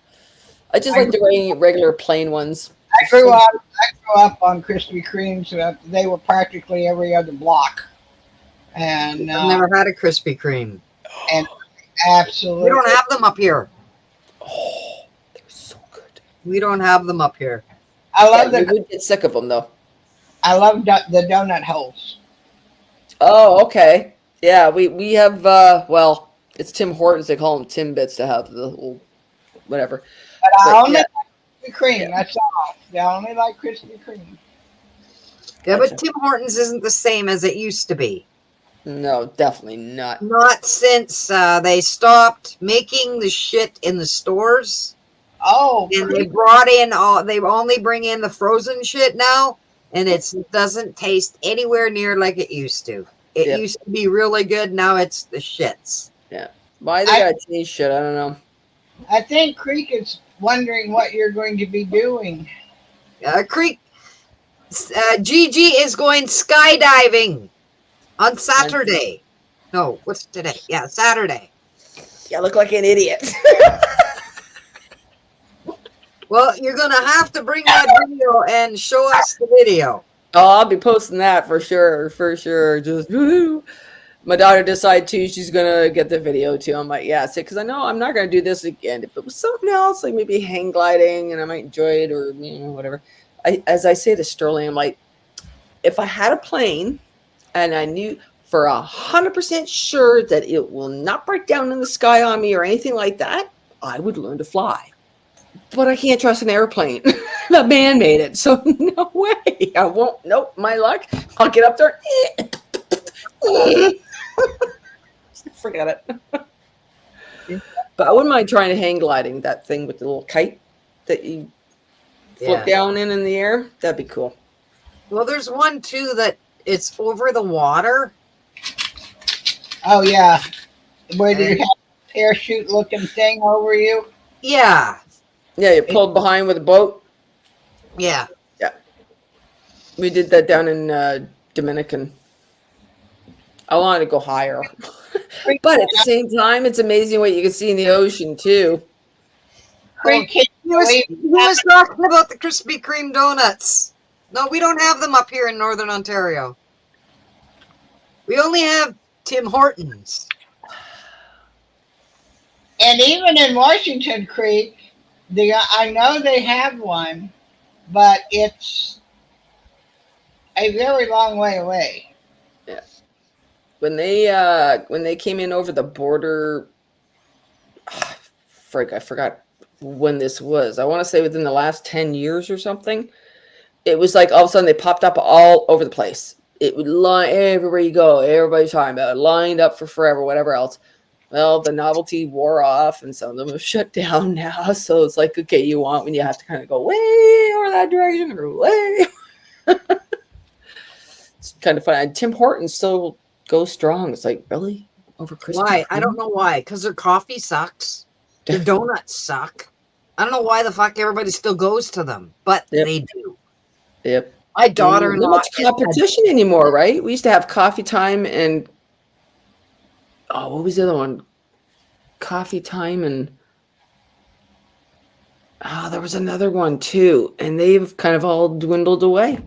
I just like the regular plain ones. I grew up on Krispy Kremes. They were practically every other block, and I've never had a Krispy Kreme. and absolutely, We don't have them up here. Oh, they're so good. We don't have them up here. I love You the would get sick of them, though. I love the donut holes. Oh, okay. Yeah, we have, well, it's Tim Hortons. They call them Timbits to have the little whatever. But I But, only yeah. like Krispy Kreme. Yeah. That's all. I only like Krispy Kreme. Yeah, Gotcha. but Tim Hortons isn't the same as it used to be. No, definitely not. Not since they stopped making the shit in the stores. Oh, And they brought in they only bring in the frozen shit now, and it doesn't taste anywhere near like it used to. It Yep. used to be really good. Now it's the shits. Why they gotta change shit? I don't know. I think Creek is wondering what you're going to be doing. Gigi is going skydiving on Saturday. No, what's today? Yeah, Saturday. You look like an idiot. Well, you're gonna have to bring that video and show us the video. Oh, I'll be posting that for sure. For sure. Just woo. My daughter decided too. She's gonna get the video too. I'm like, yeah, because I know I'm not gonna do this again. If it was something else, like maybe hang gliding, and I might enjoy it, or whatever. As I say to Sterling, I'm like, if I had a plane, and I knew for 100% sure that it will not break down in the sky on me or anything like that, I would learn to fly. But I can't trust an airplane. The man made it, so no way. I won't. Nope, my luck. I'll get up there. Forget it. But I wouldn't mind trying to hang gliding, that thing with the little kite that you flip down in the air. That'd be cool. Well, there's one too that it's over the water. Oh yeah, where do you have a parachute looking thing over you? Yeah, Yeah, you're pulled behind with a boat. yeah. We did that down in Dominican. I wanted to go higher. But at the same time, it's amazing what you can see in the ocean, too. Creek, can He you was, believe he was talking about the Krispy Kreme donuts. No, we don't have them up here in Northern Ontario. We only have Tim Hortons. And even in Washington Creek, I know they have one, but it's a very long way away. When they came in over the border, I forgot when this was. I want to say within the last 10 years or something. It was like all of a sudden they popped up all over the place. It would line everywhere you go. Everybody's talking about it, lined up for forever, whatever else. Well, the novelty wore off, and some of them have shut down now. So it's like, okay, you want when you have to kind of go way over that direction or way. It's kind of fun. And Tim Hortons still goes strong. It's like, really? Over Krispy Why? I Kreme? don't know why. Because their coffee sucks. Their donuts suck. I don't know why the fuck everybody still goes to them, but Yep. they do. Yep. My daughter-in-law. Not much competition anymore, right? We used to have Coffee Time and what was the other one? Coffee Time and there was another one too, and they've kind of all dwindled away,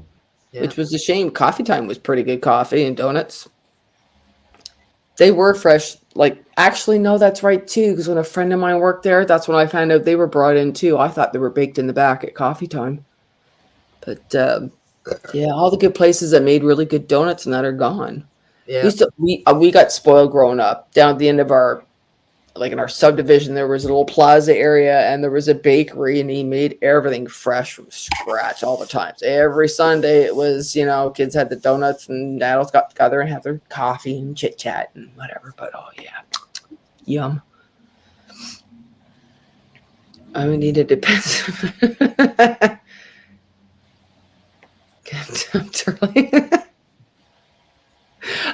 Yeah. which was a shame. Coffee Time was pretty good coffee and donuts. They were fresh. Like, actually, no, that's right too. Because when a friend of mine worked there, that's when I found out they were brought in too. I thought they were baked in the back at Coffee Time, but yeah, all the good places that made really good donuts and that are gone. Yeah. We got spoiled growing up. Down at the end of our, like in our subdivision, there was a little plaza area and there was a bakery, and he made everything fresh from scratch all the time. So every Sunday it was, kids had the donuts and adults got together and had their coffee and chit chat and whatever. But oh yeah, yum. I mean, it depends.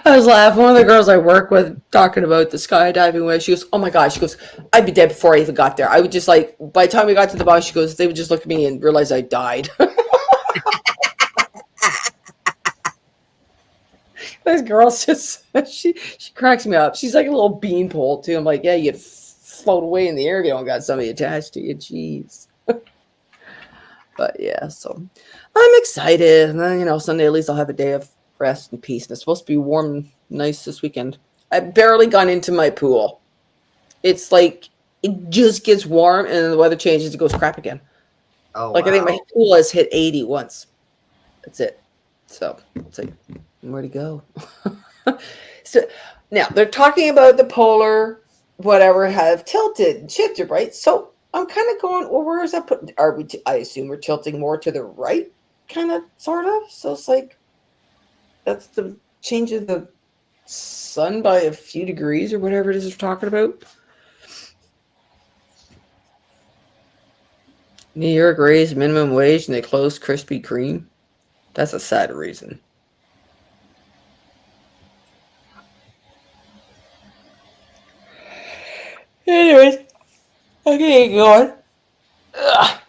I was girls laugh. One of the girls I work with talking about the skydiving way. She goes, "Oh my gosh!" She goes, "I'd be dead before I even got there. I would just like by the time we got to the bottom." She goes, "They would just look at me and realize I died." This girl's just she cracks me up. She's like a little beanpole too. I'm like, yeah, you'd float away in the air if you don't got somebody attached to you. Jeez. But yeah, so I'm excited. And then, Sunday at least I'll have a day of rest and peace. And it's supposed to be warm and nice this weekend. I've barely gone into my pool. It's like it just gets warm and then the weather changes. It goes crap again. Oh, Like I think my pool has hit 80 once. That's it. So it's like, where to go? So now they're talking about the polar whatever have tilted and shifted, right? So I'm kind of going, well, where is that put? Are we? I assume we're tilting more to the right, kind of, sort of. So it's like that's the change of the sun by a few degrees or whatever it is we're talking about. New York raised minimum wage and they closed Krispy Kreme. That's a sad reason. Anyways, okay, going. Ugh.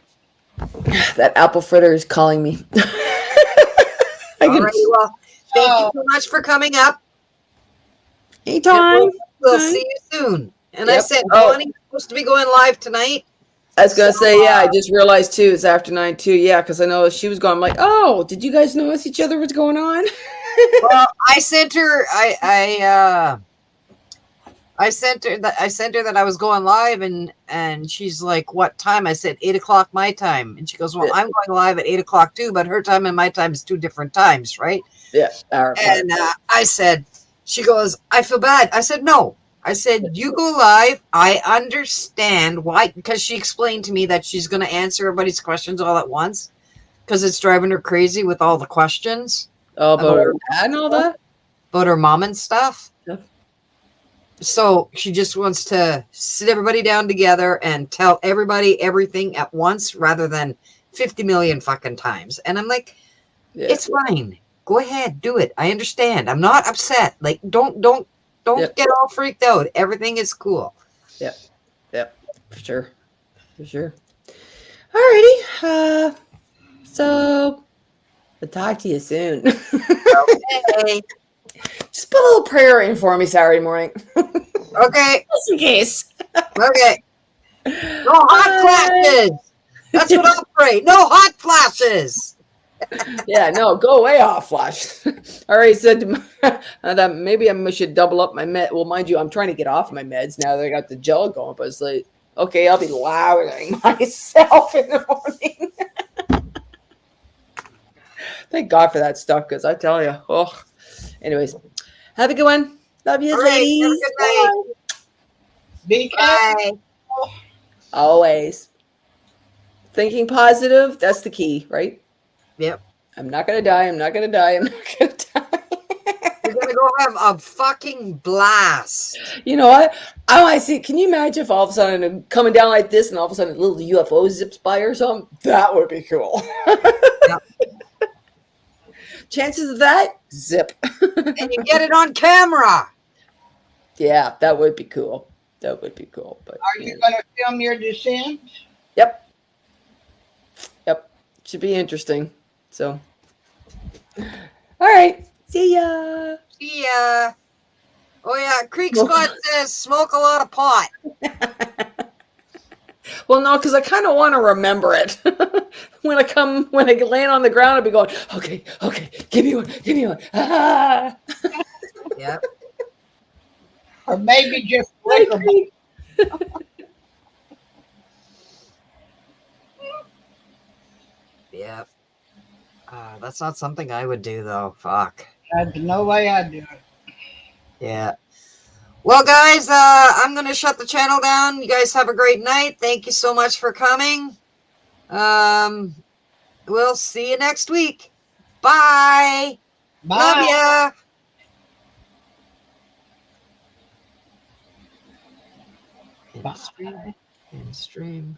That apple fritter is calling me. All right, well, thank you so much for coming up. Anytime. We'll see you soon. And I Yep. said, Bonnie's supposed to be going live tonight. I was gonna say, yeah. I just realized too. It's after 9 too. Yeah, because I know she was going. I'm like, oh, did you guys notice each other? What's going on? Well, I sent her. I sent her that I was going live, and she's like, "What time?" I said 8 o'clock my time, and she goes, "Well, Yeah. I'm going live at 8 o'clock too, but her time and my time is two different times, right?" Yeah. Hour And I said, she goes, "I feel bad." I said, "No." I said, "You go live. I understand why," because she explained to me that she's going to answer everybody's questions all at once because it's driving her crazy with all the questions Oh, about her about dad and all that. about her mom and stuff. Yeah. So she just wants to sit everybody down together and tell everybody everything at once rather than 50 million fucking times. And I'm like, Yeah. it's fine. Go ahead, do it. I understand. I'm not upset. Like, don't Yep. get all freaked out. Everything is cool. Yep. For sure. Alrighty. So I'll talk to you soon. Okay. Just put a little prayer in for me Saturday morning. Okay. Just in case. Okay. No hot flashes. That's what I'll pray. No hot flashes. Yeah, no, go away, hot flash. I already said to that maybe I should double up my med. Well, mind you, I'm trying to get off my meds now that I got the gel going, but it's like, okay, I'll be loudening myself in the morning. Thank God for that stuff, because I tell you, oh. Anyways, have a good one. Love you, All right, ladies. have a good night. Be careful. Bye. Always. Thinking positive, that's the key, right? Yep. I'm not going to die. I'm not going to die. I'm not going to die. We're going to go have a fucking blast. You know what? I want to see. Can you imagine if all of a sudden I'm coming down like this and all of a sudden a little UFO zips by or something? That would be cool. Yep. Chances of that? Zip. And you get it on camera. Yeah, that would be cool. That would be cool. But Are you going to film your descent? Yep. Should be interesting. So, all right. See ya. See ya. Oh yeah, Creek Spot says smoke a lot of pot. Well, no, because I kind of want to remember it. when I land on the ground, I'll be going, okay, give me one. Ah. Yep. Or maybe just Like, liquor. Yep. That's not something I would do though. Fuck. There's no way I'd do it. Yeah. Well, guys, I'm gonna shut the channel down. You guys have a great night. Thank you so much for coming. We'll see you next week. Bye. Bye. Love ya. Bye. In stream.